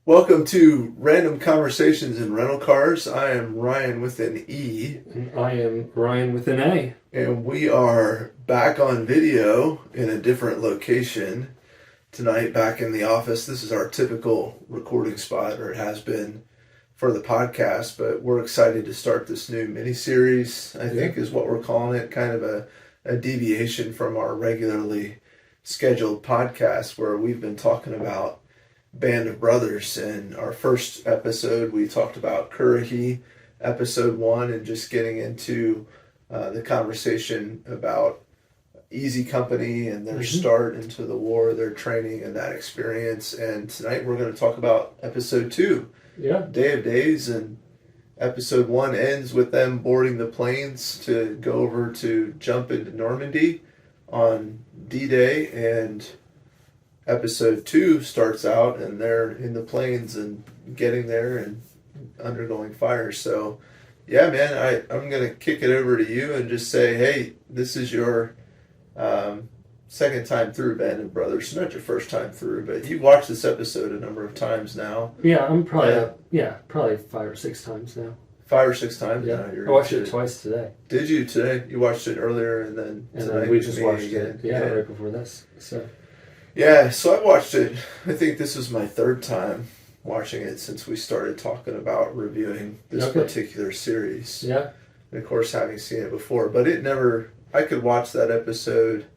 Welcome to Random Conversations in Rental Cars. I am Ryan with an E. And I am Ryan with an A. And we are back on video in a different location tonight, back in the office. This is our typical recording spot, or it has been for the podcast, but we're excited to start this new mini-series, I think is what we're calling it, kind of a deviation from our regularly scheduled podcast where we've been talking about Band of Brothers. In our first episode, we talked about Currahee, episode 1, and just getting into the conversation about Easy Company and their start into the war, their training, and that experience. And tonight we're going to talk about episode 2, Day of Days. And episode 1 ends with them boarding the planes to go over to jump into Normandy on D-Day, and episode 2 starts out and they're in the planes and getting there and undergoing fire. So yeah, man, I'm going to kick it over to you and just say, hey, this is your second time through Band of Brothers. Not your first time through, but you've watched this episode a number of times now. Yeah, I'm probably 5 or 6 times now. 5 or 6 times now. I watched it twice today. Did you today? You watched it earlier and then tonight we just watched again. it. Right before this. So yeah, so I watched it. I think this was my third time watching it since we started talking about reviewing this particular series. Yeah. And of course, having seen it before. But I could watch that episode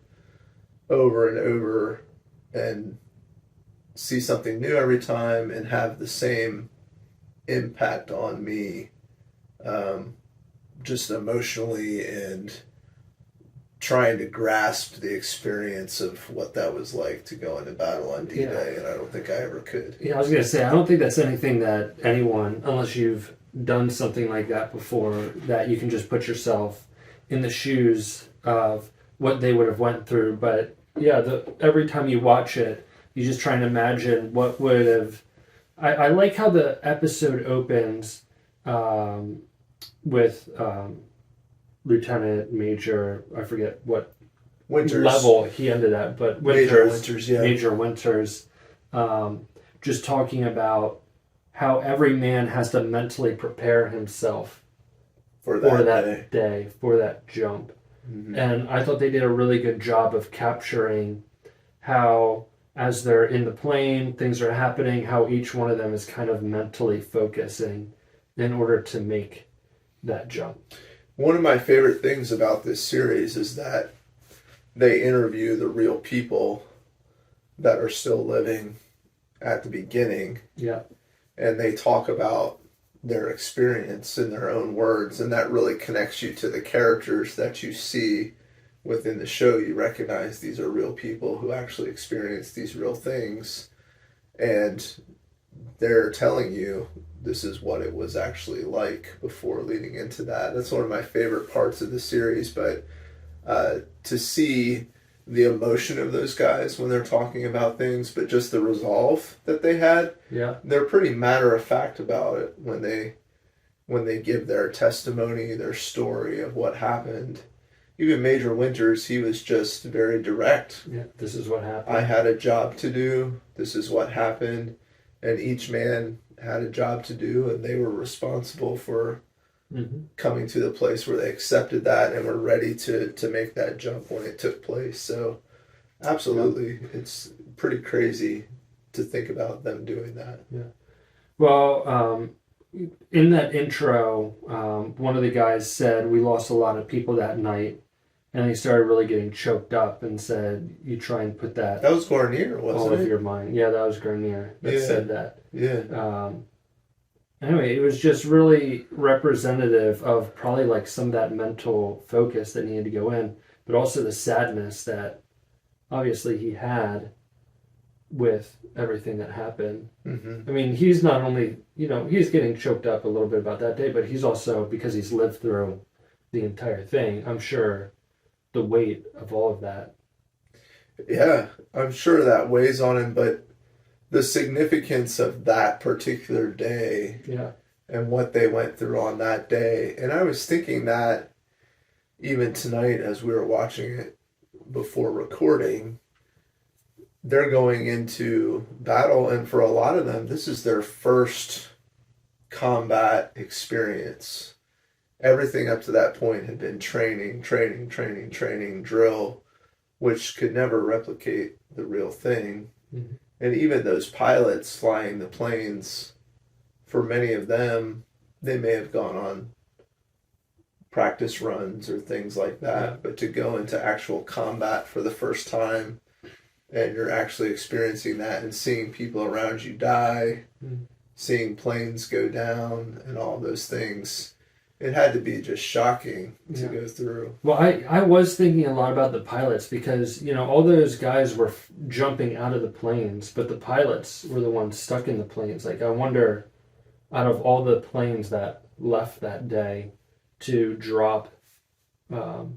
over and over and see something new every time and have the same impact on me, just emotionally and trying to grasp the experience of what that was like to go into battle on D-Day, and I don't think I ever could. Yeah, I was going to say, I don't think that's anything that anyone, unless you've done something like that before, that you can just put yourself in the shoes of what they would have went through. But yeah, every time you watch it, you just try and imagine what would have... I like how the episode opens with... Lieutenant Major, I forget what Winters. level he ended at, but Major Winters, yeah. Major Winters, just talking about how every man has to mentally prepare himself for that day, for that jump. Mm-hmm. And I thought they did a really good job of capturing how, as they're in the plane, things are happening, how each one of them is kind of mentally focusing in order to make that jump. One of my favorite things about this series is that they interview the real people that are still living at the beginning. Yeah. And they talk about their experience in their own words, and that really connects you to the characters that you see within the show. You recognize these are real people who actually experience these real things, and they're telling you this is what it was actually like before leading into that. That's one of my favorite parts of the series, but to see the emotion of those guys when they're talking about things, but just the resolve that they had. Yeah. They're pretty matter-of-fact about it when they give their testimony, their story of what happened. Even Major Winters, he was just very direct. Yeah, this is what happened. I had a job to do. This is what happened. And each man had a job to do, and they were responsible for coming to the place where they accepted that and were ready to make that jump when it took place. So absolutely, it's pretty crazy to think about them doing that. Yeah. Well, in that intro, one of the guys said, we lost a lot of people that night, and he started really getting choked up and said, you try and put that... That was Garnier, wasn't all it? of your mind. Yeah, that was Garnier that said that. Yeah. Anyway, it was just really representative of probably like some of that mental focus that needed to go in, but also the sadness that obviously he had with everything that happened. Mm-hmm. I mean, he's not only, he's getting choked up a little bit about that day, but he's also, because he's lived through the entire thing, I'm sure the weight of all of that. Yeah, I'm sure that weighs on him, but the significance of that particular day and what they went through on that day. And I was thinking that even tonight as we were watching it before recording, they're going into battle, and for a lot of them, this is their first combat experience. Everything up to that point had been training, drill, which could never replicate the real thing. Mm-hmm. And even those pilots flying the planes, for many of them, they may have gone on practice runs or things like that. Yeah. But to go into actual combat for the first time, and you're actually experiencing that and seeing people around you die, seeing planes go down and all those things, it had to be just shocking to go through. Well, I was thinking a lot about the pilots because, all those guys were jumping out of the planes, but the pilots were the ones stuck in the planes. Like, I wonder, out of all the planes that left that day to drop, the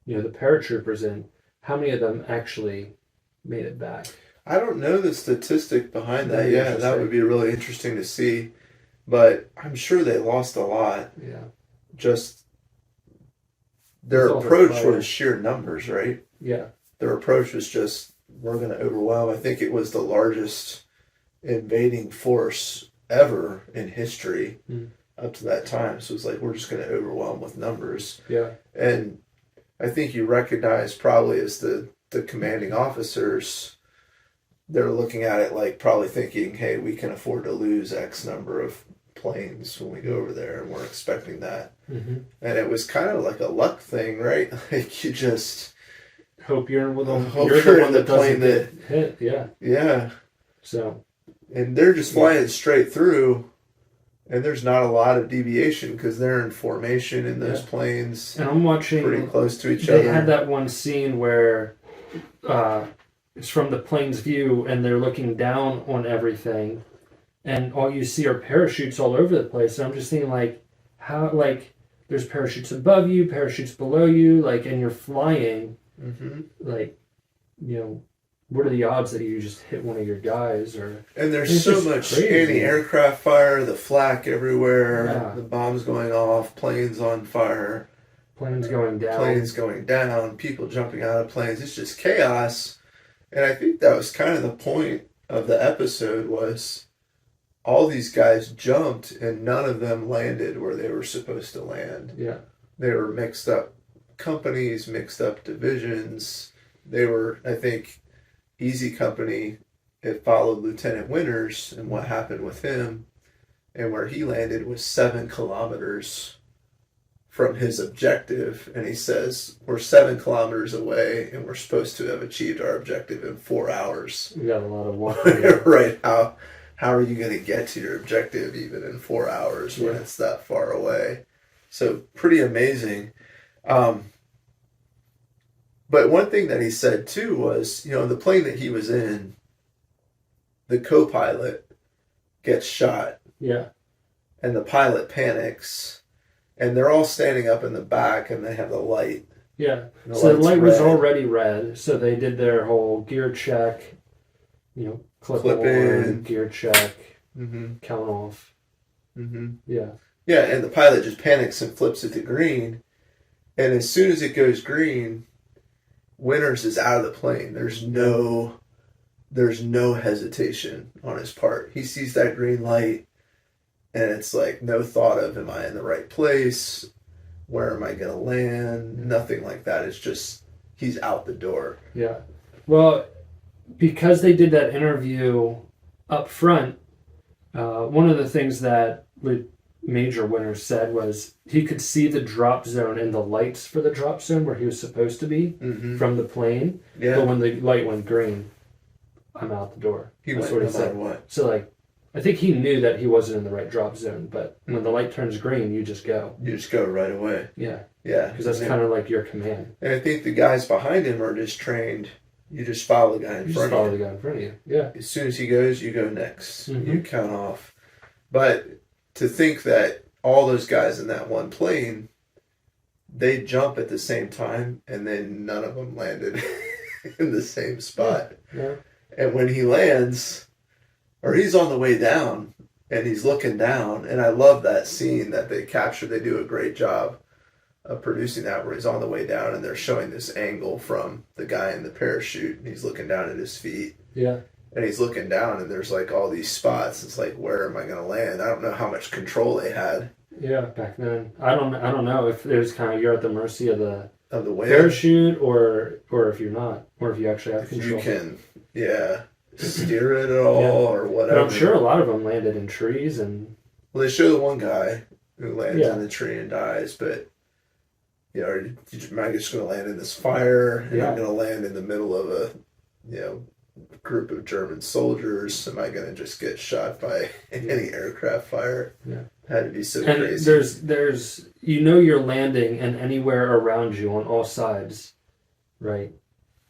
paratroopers in, how many of them actually made it back? I don't know the statistic behind that. Yeah, that would be really interesting to see. But I'm sure they lost a lot. Yeah. Just their approach was sheer numbers, right? Yeah. Their approach was just, we're going to overwhelm. I think it was the largest invading force ever in history up to that time. So it's like, we're just going to overwhelm with numbers. Yeah. And I think you recognize probably as the commanding officers, they're looking at it like probably thinking, hey, we can afford to lose X number of planes when we go over there, and we're expecting that. Mm-hmm. And it was kind of like a luck thing, right? Like, you just hope you're in with them. You're the one that plane that hit. Yeah. Yeah. So, and they're just flying straight through, and there's not a lot of deviation because they're in formation in those planes. And I'm watching pretty close to each other. They had that one scene where it's from the plane's view, and they're looking down on everything, and all you see are parachutes all over the place. And I'm just thinking, how, there's parachutes above you, parachutes below you, and you're flying. Mm-hmm. What are the odds that you just hit one of your guys? And there's so much anti-aircraft fire, the flak everywhere, the bombs going off, planes on fire. Planes going down. People jumping out of planes. It's just chaos. And I think that was kind of the point of the episode, was all these guys jumped and none of them landed where they were supposed to land. Yeah. They were mixed up companies, mixed up divisions. They were, I think, Easy Company, it followed Lieutenant Winters and what happened with him. And where he landed was 7 kilometers from his objective, and he says, we're 7 kilometers away, and we're supposed to have achieved our objective in 4 hours. We got a lot of walking. Right. How are you going to get to your objective even in 4 hours when it's that far away? So pretty amazing. But one thing that he said too was, the plane that he was in, the co-pilot gets shot. Yeah. And the pilot panics. And they're all standing up in the back, and they have the light. Yeah. So the light was already red. So they did their whole gear check, clip in, gear check, count off. Mm-hmm. Yeah. Yeah, and the pilot just panics and flips it to green. And as soon as it goes green, Winters is out of the plane. There's no hesitation on his part. He sees that green light. And it's like no thought of, am I in the right place? Where am I going to land? Nothing like that. It's just, he's out the door. Yeah. Well, because they did that interview up front, one of the things that Major Winters said was he could see the drop zone and the lights for the drop zone where he was supposed to be from the plane. Yeah. But when the light went green, I'm out the door. That's what he said. What? So I think he knew that he wasn't in the right drop zone, but when the light turns green, you just go. You just go right away. Yeah. Yeah. Because that's kind of like your command. And I think the guys behind him are just trained. You just follow the guy in front of you. The guy in front of you. Yeah. As soon as he goes, you go next. Mm-hmm. You count off. But to think that all those guys in that one plane, they jump at the same time, and then none of them landed in the same spot. Yeah. And when he lands, or he's on the way down, and he's looking down, and I love that scene that they capture. They do a great job of producing that, where he's on the way down and they're showing this angle from the guy in the parachute and he's looking down at his feet. Yeah. And he's looking down and there's like all these spots. It's like, where am I going to land? I don't know how much control they had. Yeah, back then. I don't know if it was kind of, you're at the mercy of the wind, parachute, or if you're not, or if you actually have control. You can, steer it at all or whatever. But I'm sure a lot of them landed in trees and... Well, they show the one guy who lands in the tree and dies, but, am I just going to land in this fire? And I'm going to land in the middle of a, group of German soldiers? Am I going to just get shot by any aircraft fire? Yeah. Had to be so and crazy. There's you're landing, and anywhere around you on all sides, right,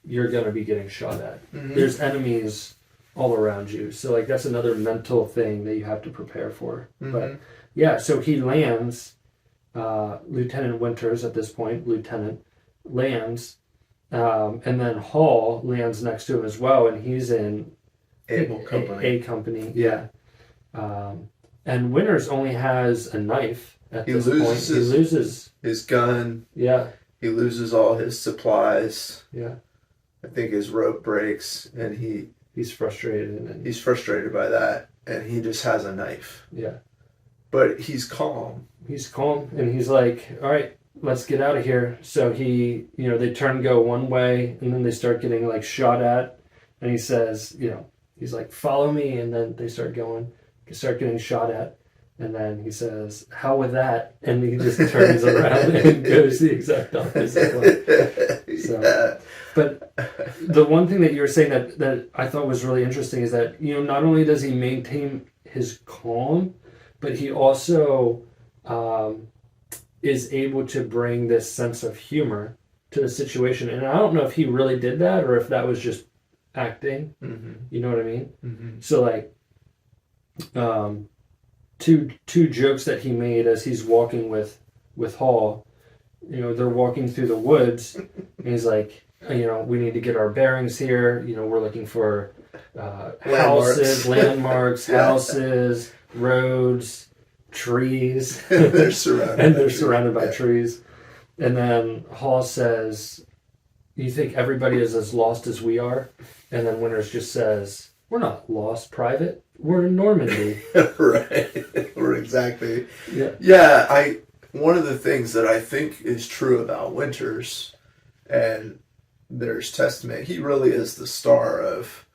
you're going to be getting shot at. Mm-hmm. There's enemies all around you. So, like, that's another mental thing that you have to prepare for. Mm-hmm. But, yeah, so he lands, Lieutenant Winters at this point, lands, and then Hall lands next to him as well, and he's in A company. Yeah. And Winters only has a knife at this point. He loses his gun. Yeah. He loses all his supplies. Yeah. I think his rope breaks, and he's frustrated. He's frustrated by that, and he just has a knife. Yeah. But he's calm. He's calm, and he's like, all right, let's get out of here. So he, they turn and go one way, and then they start getting, like, shot at. And he says, he's like, follow me. And then they start getting shot at. And then he says, how with that? And he just turns around and goes the exact opposite way. So, but the one thing that you were saying that I thought was really interesting is that, not only does he maintain his calm, but he also is able to bring this sense of humor to the situation. And I don't know if he really did that or if that was just acting. Mm-hmm. You know what I mean? Mm-hmm. So, like, two jokes that he made as he's walking with Hall. They're walking through the woods, and he's like, we need to get our bearings here. We're looking for landmarks, houses, roads, trees. They're surrounded by trees. And then Hall says, you think everybody is as lost as we are? And then Winters just says, we're not lost, Private. We're in Normandy. Right. We're exactly. Yeah. One of the things that I think is true about Winters, and there's testament, he really is the star of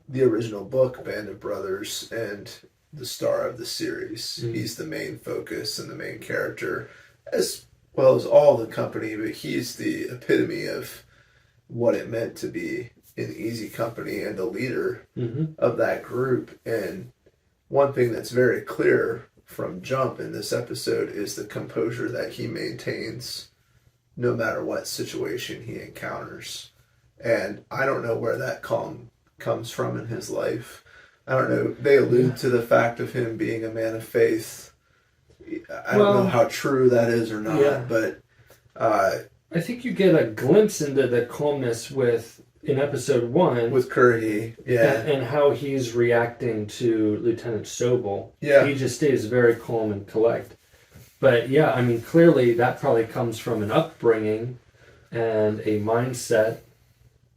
the original book, Band of Brothers, and the star of the series. Mm-hmm. He's the main focus and the main character, as well as all the company, but he's the epitome of what it meant to be in Easy Company and the leader of that group. And one thing that's very clear from jump in this episode is the composure that he maintains no matter what situation he encounters. And I don't know where that calm comes from in his life. I don't know. They allude to the fact of him being a man of faith. I don't know how true that is or not, but I think you get a glimpse into the calmness in episode 1 with Curry, and how he's reacting to Lieutenant Sobel. Yeah, he just stays very calm and collect. But clearly that probably comes from an upbringing and a mindset,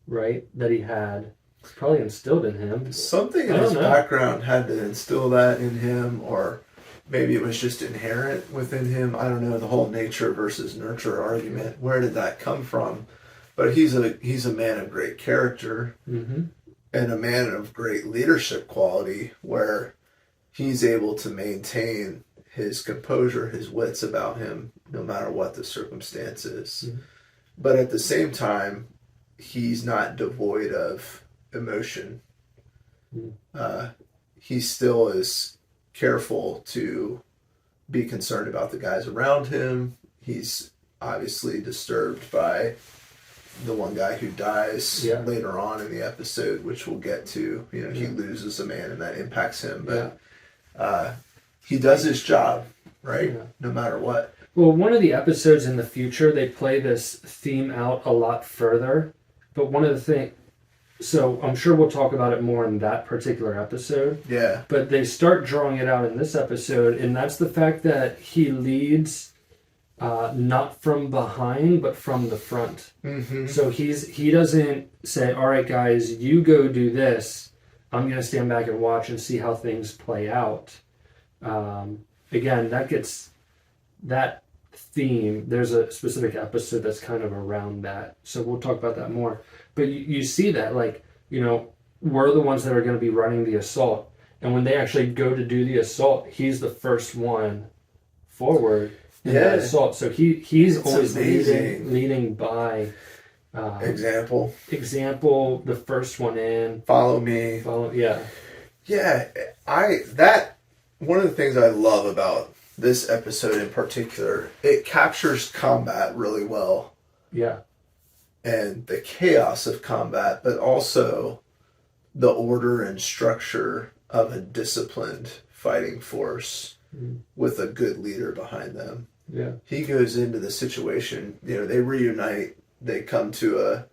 right, that he had. It's probably instilled in him. Something in his background had to instill that in him, or maybe it was just inherent within him. I don't know, the whole nature versus nurture argument. Where did that come from? But he's a man of great character, and a man of great leadership quality, where he's able to maintain his composure, his wits about him, no matter what the circumstances. Mm-hmm. But at the same time, he's not devoid of emotion. He still is careful to be concerned about the guys around him. He's obviously disturbed by the one guy who dies later on in the episode, which we'll get to. He loses a man and that impacts him, but he does his job, right? No matter what. Well, one of the episodes in the future, they play this theme out a lot further, but one of the things, so I'm sure we'll talk about it more in that particular episode. Yeah. But they start drawing it out in this episode, and that's the fact that he leads not from behind, but from the front. Mm-hmm. So he doesn't say, all right, guys, you go do this. I'm going to stand back and watch and see how things play out. Again, that theme, there's a specific episode that's kind of around that. So we'll talk about that more. But you see that, like, we're the ones that are going to be running the assault. And when they actually go to do the assault, he's the first one forward in that assault. So he's it's always leading by example, the first one in. Follow me. Yeah. Yeah, one of the things I love about this episode in particular, it captures combat really well. Yeah. And the chaos of combat, but also the order and structure of a disciplined fighting force with a good leader behind them. Yeah. He goes into the situation, they reunite, they come to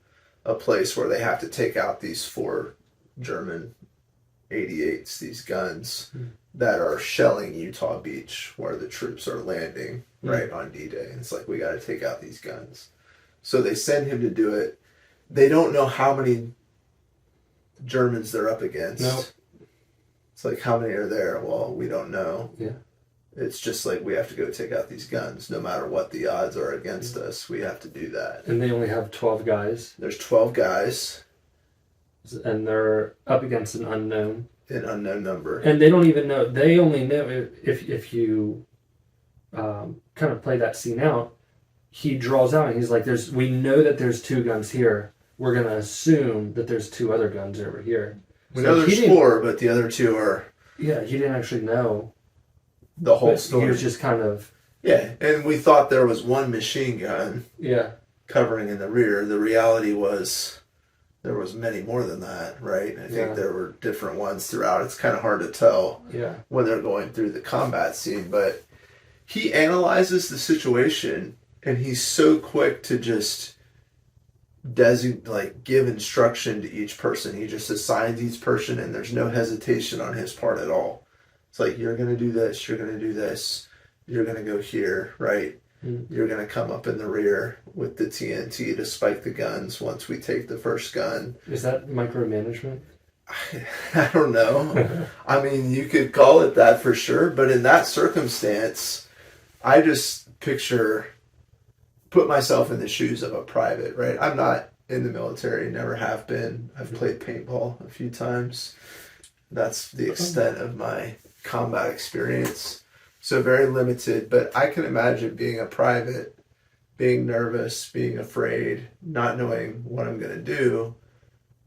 a place where they have to take out these 4 German 88s, these guns that are shelling Utah Beach where the troops are landing right on D-Day. And it's like, we got to take out these guns. So they send him to do it. They don't know how many Germans they're up against. No. It's like, how many are there? Well, we don't know. Yeah. It's just like, we have to go take out these guns. No matter what the odds are against us, we have to do that. And they only have 12 guys. There's 12 guys. And they're up against an unknown number. And they don't even know. They only know if you kind of play that scene out. He draws out and he's like, we know that there's 2 guns here. We're going to assume that there's 2 other guns over here. We know there's 4, but the other 2 are... Yeah, he didn't actually know the whole story. He was just kind of... Yeah, and we thought there was 1 machine gun covering in the rear. The reality was there was many more than that, right? I think there were different ones throughout. It's kind of hard to tell when they're going through the combat scene, but he analyzes the situation, and he's so quick to just give instruction to each person. He just assigns each person, and there's no hesitation on his part at all. It's like, you're going to do this, you're going to do this, you're going to go here, right? You're going to come up in the rear with the TNT to spike the guns once we take the first gun. Is that micromanagement? I don't know. I mean, you could call it that for sure, but in that circumstance, I just put myself in the shoes of a private, right? I'm not in the military, never have been. I've played paintball a few times. That's the extent of my combat experience. So very limited, but I can imagine being a private, being nervous, being afraid, not knowing what I'm going to do,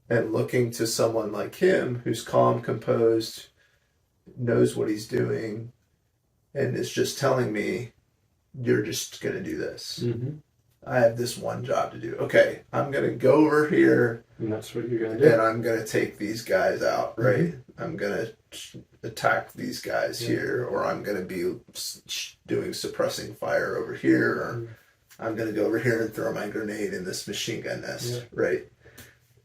and looking to someone like him who's calm, composed, knows what he's doing, and is just telling me, you're just going to do this. I have this one job to do. Okay, I'm going to go over here. And that's what you're going to do. And I'm going to take these guys out, right? I'm going to attack these guys here, or I'm going to be doing suppressing fire over here, or I'm going to go over here and throw my grenade in this machine gun nest, right?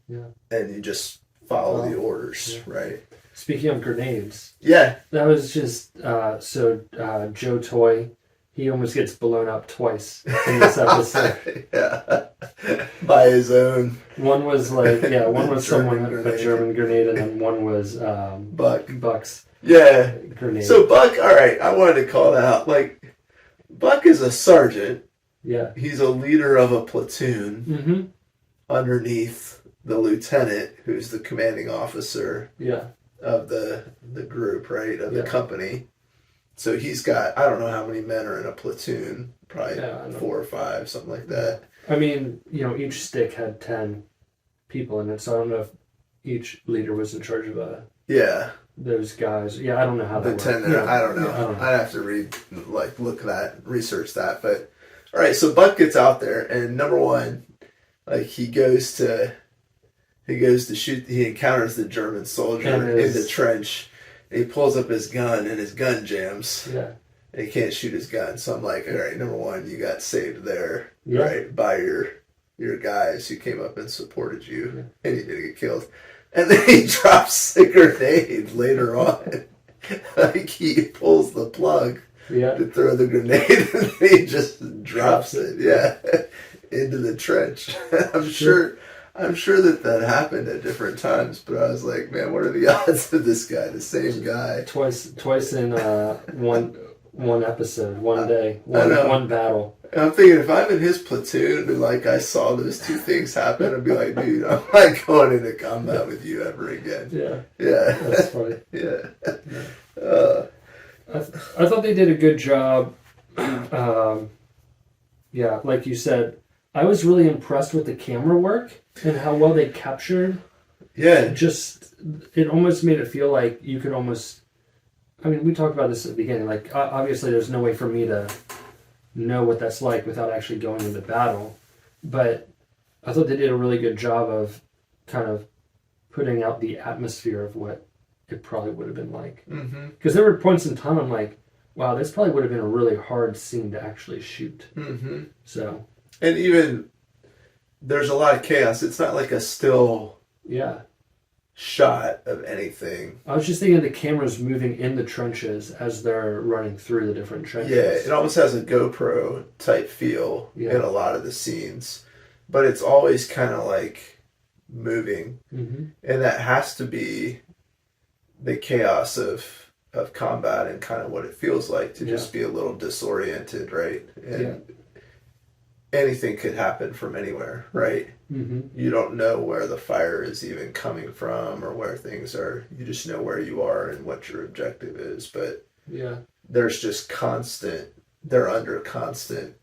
Yeah. And you just follow the orders, right? Speaking of grenades. Yeah. That was just, Joe Toy, he almost gets blown up twice in this episode. By his own. One was someone, a German grenade, and then one was Buck's grenade. So Buck, all right, I wanted to call that out. Like, Buck is a sergeant. Yeah. He's a leader of a platoon underneath the lieutenant, who's the commanding officer of the group, right, of the company. So he's got, I don't know how many men are in a platoon, probably 4 or 5, something like that. I mean, each stick had 10 people in it, so I don't know if each leader was in charge of those guys. Yeah, I don't know how that works. I don't know. I'd have to research that. But, all right, so Buck gets out there, and number one, he goes to shoot, he encounters the German soldier in the trench. He pulls up his gun, and his gun jams. Yeah. And he can't shoot his gun. So I'm like, all right, number one, you got saved there, right, by your guys who came up and supported you, and you didn't get killed. And then he drops a grenade later on. He pulls the plug to throw the grenade, and he just drops it, into the trench. I'm sure that happened at different times, but I was like, man, what are the odds of this guy, the same guy? Twice in one episode, one day, one battle. And I'm thinking, if I'm in his platoon and like I saw those two things happen, I'd be like, dude, I'm not going into combat with you ever again. Yeah. That's funny. I thought they did a good job. Like you said, I was really impressed with the camera work and how well they captured. Yeah. It almost made it feel like you could almost. I mean, we talked about this at the beginning. Like, obviously, there's no way for me to know what that's like without actually going into battle. But I thought they did a really good job of kind of putting out the atmosphere of what it probably would have been like. Because there were points in time I'm like, wow, this probably would have been a really hard scene to actually shoot. So. And even there's a lot of chaos. It's not like a still shot of anything. I was just thinking the camera's moving in the trenches as they're running through the different trenches. Yeah, it almost has a GoPro type feel in a lot of the scenes. But it's always kind of like moving. And that has to be the chaos of combat and kind of what it feels like to just be a little disoriented, right? And anything could happen from anywhere, right? You don't know where the fire is even coming from or where things are. You just know where you are and what your objective is. But there's just they're under constant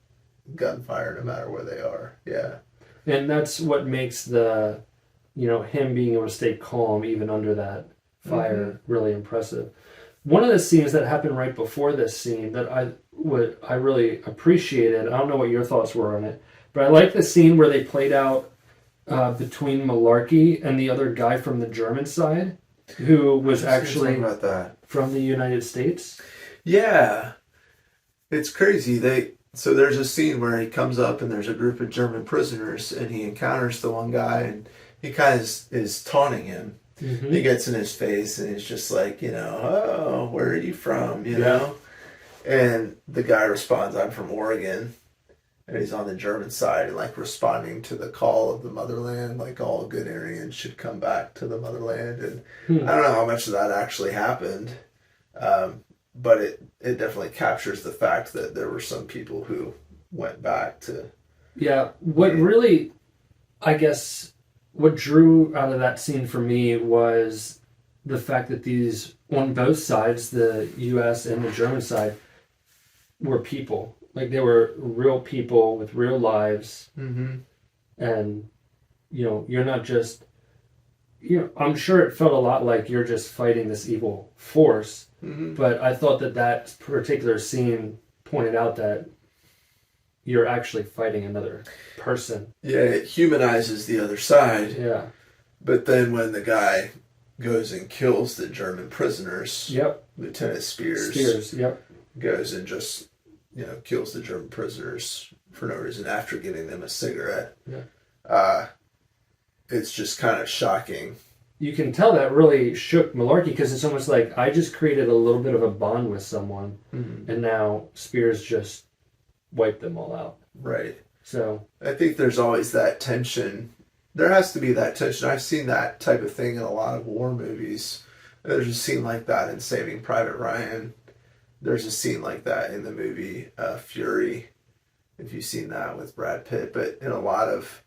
gunfire no matter where they are. Yeah. And that's what makes him being able to stay calm even under that fire really impressive. One of the scenes that happened right before this scene that I really appreciated, I don't know what your thoughts were on it, but I like the scene where they played out between Malarkey and the other guy from the German side, who was actually from the United States. Yeah. It's crazy. So there's a scene where he comes up and there's a group of German prisoners and he encounters the one guy and he kind of is taunting him. He gets in his face and he's just like, oh, where are you from? You know? And the guy responds, I'm from Oregon. And he's on the German side and like responding to the call of the motherland, like all good Aryans should come back to the motherland. And I don't know how much of that actually happened. But it definitely captures the fact that there were some people who went back to... Yeah, what really, I guess... What drew out of that scene for me was the fact that these, on both sides, the U.S. and the German side, were people. Like, they were real people with real lives. And, you're not just... I'm sure it felt a lot like you're just fighting this evil force. But I thought that particular scene pointed out that you're actually fighting another person. Yeah, it humanizes the other side. Yeah. But then when the guy goes and kills the German prisoners, Lieutenant Spears goes and just, kills the German prisoners for no reason after getting them a cigarette. It's just kind of shocking. You can tell that really shook Malarkey because it's almost like I just created a little bit of a bond with someone and now Spears just wiped them all out. Right. So I think there's always that tension. There has to be that tension. I've seen that type of thing in a lot of war movies. There's a scene like that in Saving Private Ryan. There's a scene like that in the movie Fury, if you've seen that with Brad Pitt. But in a lot of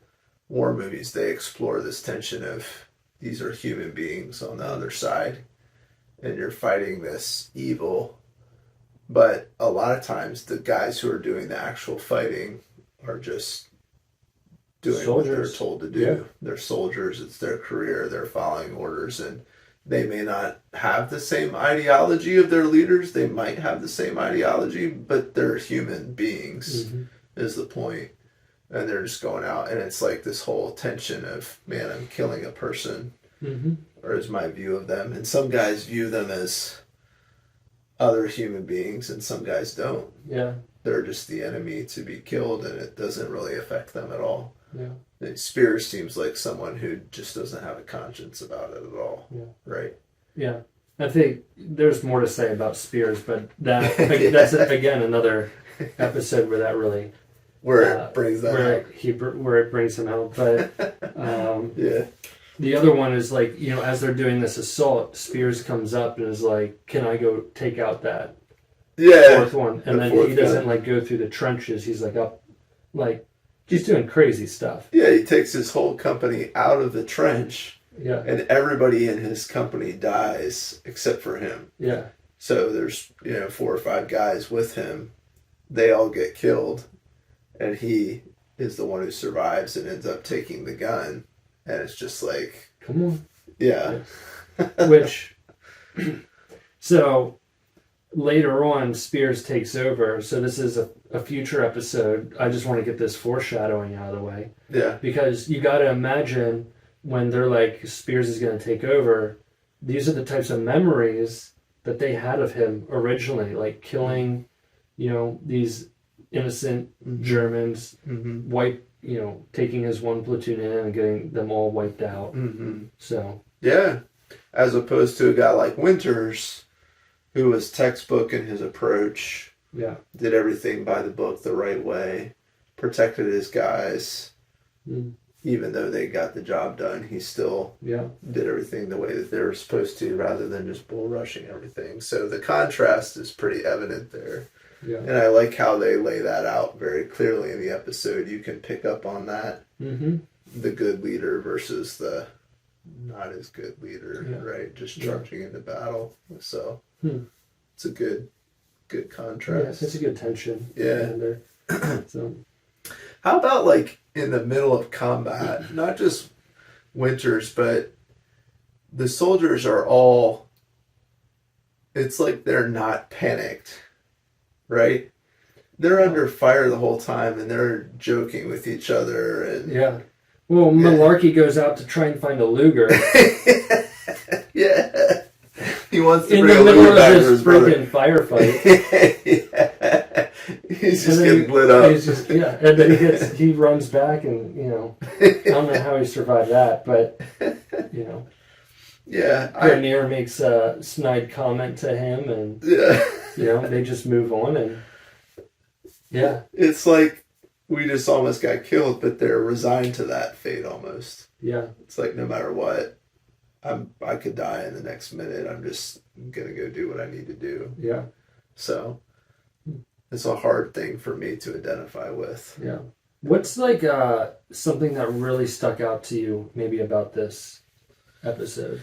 war movies, they explore this tension of these are human beings on the other side, and you're fighting this evil. But a lot of times, the guys who are doing the actual fighting are just doing what they're told to do. They're soldiers. It's their career. They're following orders. And they may not have the same ideology of their leaders. They might have the same ideology, but they're human beings is the point. And they're just going out. And it's like this whole tension of, man, I'm killing a person. Or is my view of them. And some guys view them as other human beings and some guys don't. They're just the enemy to be killed and it doesn't really affect them at all. And Spears seems like someone who just doesn't have a conscience about it at all. Right? I think there's more to say about Spears, but that's again another episode where that really where it brings that where it brings him out. But yeah. The other one is like, as they're doing this assault, Spears comes up and is like, "Can I go take out that fourth one?" And then he doesn't like go through the trenches. He's like up, like he's doing crazy stuff. Yeah, he takes his whole company out of the trench. Yeah. And everybody in his company dies except for him. Yeah. So there's, 4 or 5 guys with him. They all get killed. And he is the one who survives and ends up taking the gun. And it's just like... Come on. Yeah. So later on, Spears takes over. So this is a future episode. I just want to get this foreshadowing out of the way. Yeah. Because you got to imagine... when they're like, Spears is going to take over, these are the types of memories that they had of him originally, like killing, these innocent Germans, taking his one platoon in and getting them all wiped out. Mm-hmm. So. Yeah. As opposed to a guy like Winters, who was textbook in his approach. Yeah. Did everything by the book the right way, protected his guys. Even though they got the job done, he still did everything the way that they were supposed to, rather than just bull rushing everything. So the contrast is pretty evident there. Yeah. And I like how they lay that out very clearly in the episode. You can pick up on that. Mm-hmm. The good leader versus the not as good leader, right? Just charging into battle. So it's a good contrast. Yeah, it's a good tension. Yeah. So. How about like in the middle of combat, not just Winters, but the soldiers are all, it's like they're not panicked, right? They're under fire the whole time and they're joking with each other. And yeah. Well, Malarkey goes out to try and find a Luger. Yeah. He wants to in bring the a middle Luger back of to his this brother. freaking firefight. Yeah. He's just getting lit up. And then he runs back and, I don't know how he survived that, but, Yeah. Grenier makes a snide comment to him and, they just move on and, yeah. It's like we just almost got killed, but they're resigned to that fate almost. Yeah. It's like no matter what, I could die in the next minute. I'm just going to go do what I need to do. Yeah. So it's a hard thing for me to identify with. Yeah. What's like something that really stuck out to you maybe about this episode?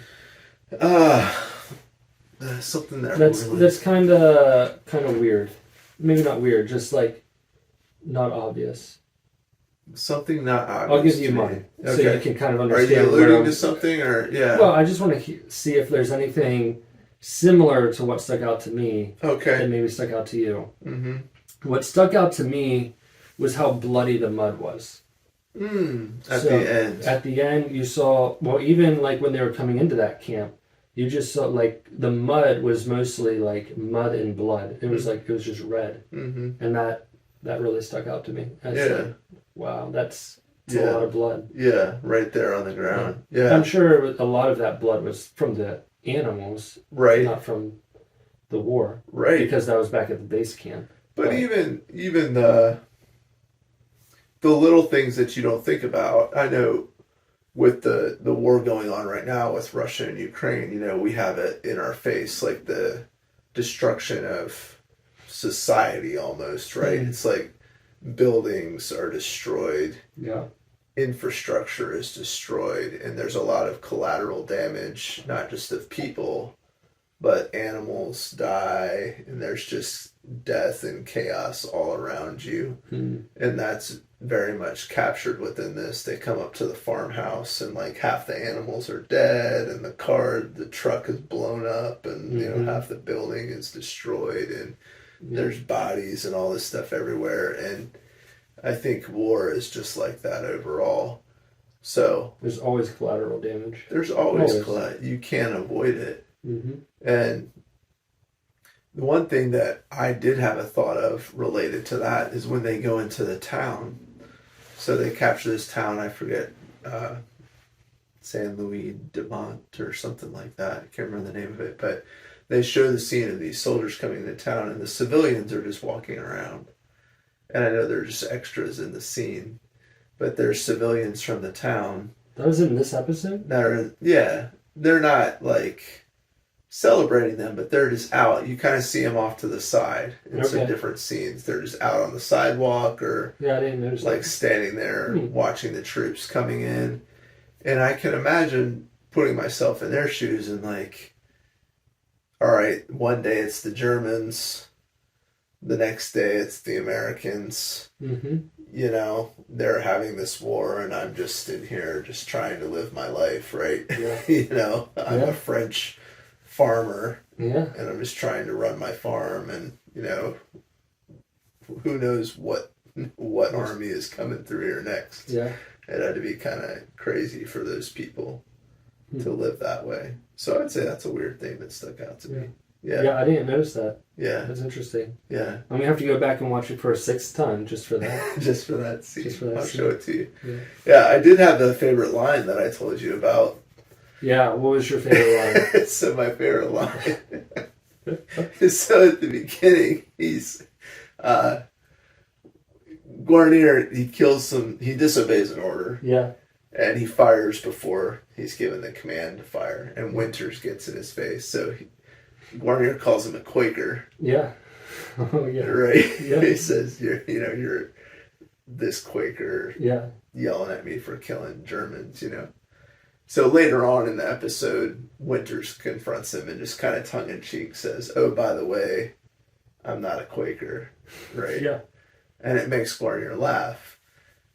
Something that's kind of weird. Maybe not weird, just like not obvious. Something not obvious. I'll give you mine, so you can kind of understand. Are you alluding to something, or Well, I just want to see if there's anything similar to what stuck out to me. Okay. That maybe stuck out to you. Mm-hmm. What stuck out to me was how bloody the mud was. At the end. At the end, you saw, even like when they were coming into that camp, you just saw like the mud was mostly like mud and blood. It was like, it was just red. Mm-hmm. And that really stuck out to me. I said, wow, that's a lot of blood. Yeah, right there on the ground. Yeah. I'm sure a lot of that blood was from the animals. Right. Not from the war. Right. Because that was back at the base camp. But even the little things that you don't think about, I know with the war going on right now with Russia and Ukraine, we have it in our face, like the destruction of society almost, right? Mm-hmm. It's like buildings are destroyed. Yeah. Infrastructure is destroyed, and there's a lot of collateral damage, not just of people, but animals die, and there's just death and chaos all around you. And that's very much captured within this. They come up to the farmhouse and like half the animals are dead, and the truck is blown up, and half the building is destroyed, and there's bodies and all this stuff everywhere. And I think war is just like that overall. So there's always collateral damage. There's always. You can't avoid it. Mm-hmm. And the one thing that I did have a thought of related to that is when they go into the town. So they capture this town, I forget San Luis de Mont or something like that. I can't remember the name of it, but they show the scene of these soldiers coming into town, and the civilians are just walking around. And I know they're just extras in the scene, but there's civilians from the town. That was in this episode? They're not like celebrating them, but they're just out. You kind of see them off to the side in some different scenes. They're just out on the sidewalk or I didn't notice like standing there watching the troops coming in. And I can imagine putting myself in their shoes and like, all right, one day it's the Germans, the next day it's the Americans. Mm-hmm. You know, they're having this war and I'm just in here just trying to live my life, right? Yeah. You know, I'm a French farmer. Yeah. And I'm just trying to run my farm and, you know, who knows what army is coming through here next. Yeah. It had to be kind of crazy for those people to live that way. So I'd say that's a weird thing that stuck out to me. Yeah, I didn't notice that. Yeah. That's interesting. Yeah. I'm going to have to go back and watch it for a sixth time just for that. Just for that scene. I'll show it to you. Yeah, I did have the favorite line that I told you about. Yeah, what was your favorite line? So my favorite line is so at the beginning, he's... Guarnier, he disobeys an order. Yeah. And he fires before he's given the command to fire. And Winters gets in his face. So Guarnier calls him a Quaker. Yeah. Oh, yeah. Right? Yeah. He says, you're this Quaker yelling at me for killing Germans, you know. So later on in the episode, Winters confronts him and just kind of tongue-in-cheek says, oh, by the way, I'm not a Quaker. Right? Yeah. And it makes Guarnier laugh.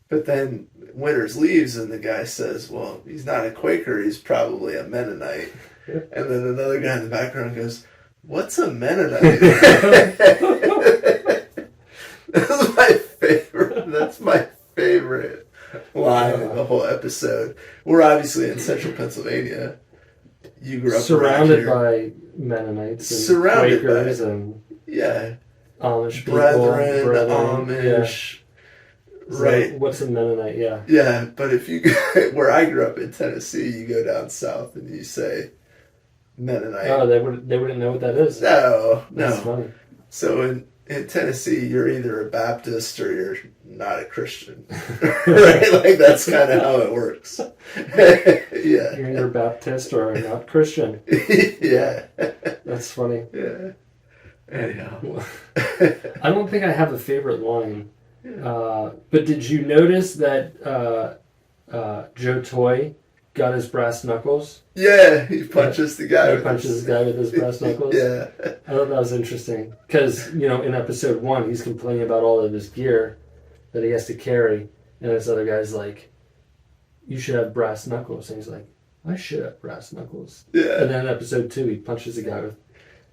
But then Winters leaves and the guy says, well, he's not a Quaker, he's probably a Mennonite. And then another guy in the background goes, what's a Mennonite? That's my favorite line in the whole episode. We're obviously in central Pennsylvania. You grew up surrounded by Mennonites and Quakers and Amish people. Brethren, Amish. Yeah. Right. What's a Mennonite? Yeah. Yeah, but if you where I grew up in Tennessee, you go down south and you say Mennonite. Oh, they wouldn't know what that is. No. That's funny. So in Tennessee, you're either a Baptist or you're not a Christian. Right? Like that's kind of how it works. Yeah. You're either Baptist or not Christian. Yeah. That's funny. Yeah. Anyhow. I don't think I have a favorite line. But did you notice that Joe Toy got his brass knuckles? Yeah, he punches the guy. He punches the guy with his brass knuckles. Yeah. I thought that was interesting. Because, in episode 1, he's complaining about all of his gear that he has to carry. And this other guy's like, you should have brass knuckles. And he's like, I should have brass knuckles. Yeah. And then in episode 2, he punches the guy with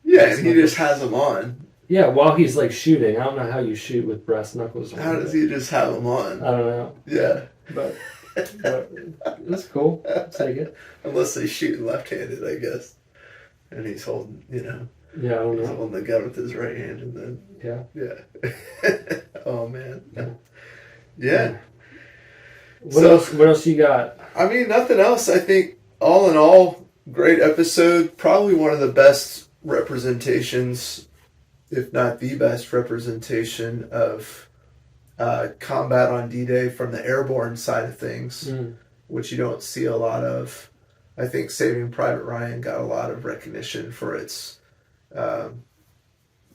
and he just has them on. Yeah, while he's like shooting. I don't know how you shoot with brass knuckles on. How does he just have them on? I don't know. Yeah. But that's cool. I'll take it. Unless he's shooting left-handed, I guess. And he's holding, Yeah, I don't he's know. holding the gun with his right hand and then... Yeah. Oh, man. Yeah. What else you got? I mean, nothing else. I think, all in all, great episode. Probably one of the best representations, if not the best representation of combat on D-Day from the airborne side of things, which you don't see a lot of. I think Saving Private Ryan got a lot of recognition for its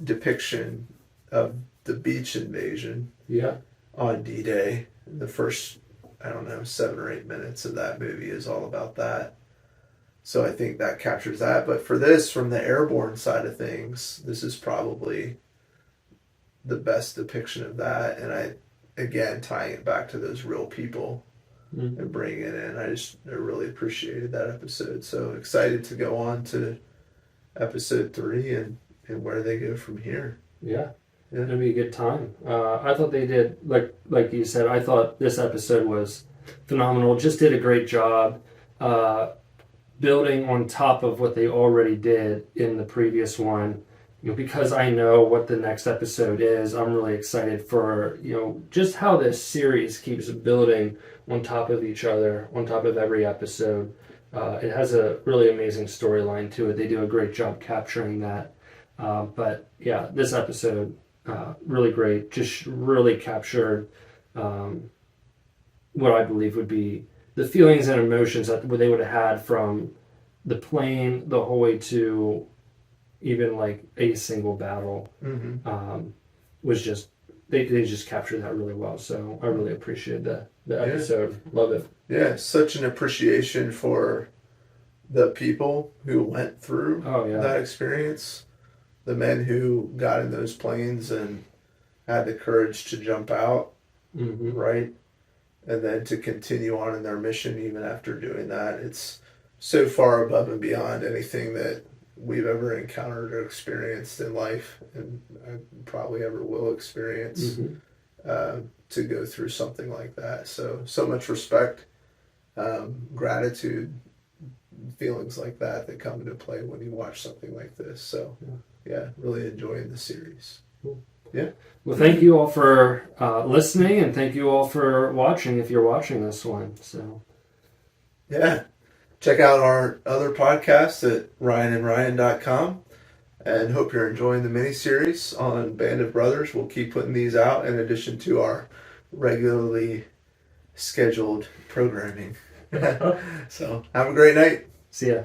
depiction of the beach invasion on D-Day. The first, 7 or 8 minutes of that movie is all about that. So I think that captures that. But for this, from the airborne side of things, this is probably the best depiction of that. And again, tying it back to those real people and bringing it in. I really appreciated that episode. So excited to go on to episode 3 and where they go from here. Yeah. It'll be a good time. I thought they did, like you said, I thought this episode was phenomenal. Just did a great job building on top of what they already did in the previous one. because I know what the next episode is, I'm really excited for, just how this series keeps building on top of each other, on top of every episode. It has a really amazing storyline to it. They do a great job capturing that. But yeah, this episode, really great. Just really captured what I believe would be the feelings and emotions that they would have had from the plane the whole way to even like a single battle. Was just they just captured that really well. So I really appreciate the episode. Love it. Yeah, such an appreciation for the people who went through that experience. The men who got in those planes and had the courage to jump out, right? And then to continue on in their mission even after doing that. It's so far above and beyond anything that we've ever encountered or experienced in life, and I probably ever will experience, to go through something like that. So much respect, gratitude, feelings like that come into play when you watch something like this. So yeah, really enjoying the series. Cool. Yeah. Well, thank you all for listening, and thank you all for watching if you're watching this one. So yeah. Check out our other podcasts at ryenandryan.com, and hope you're enjoying the mini-series on Band of Brothers. We'll keep putting these out in addition to our regularly scheduled programming. So have a great night. see ya.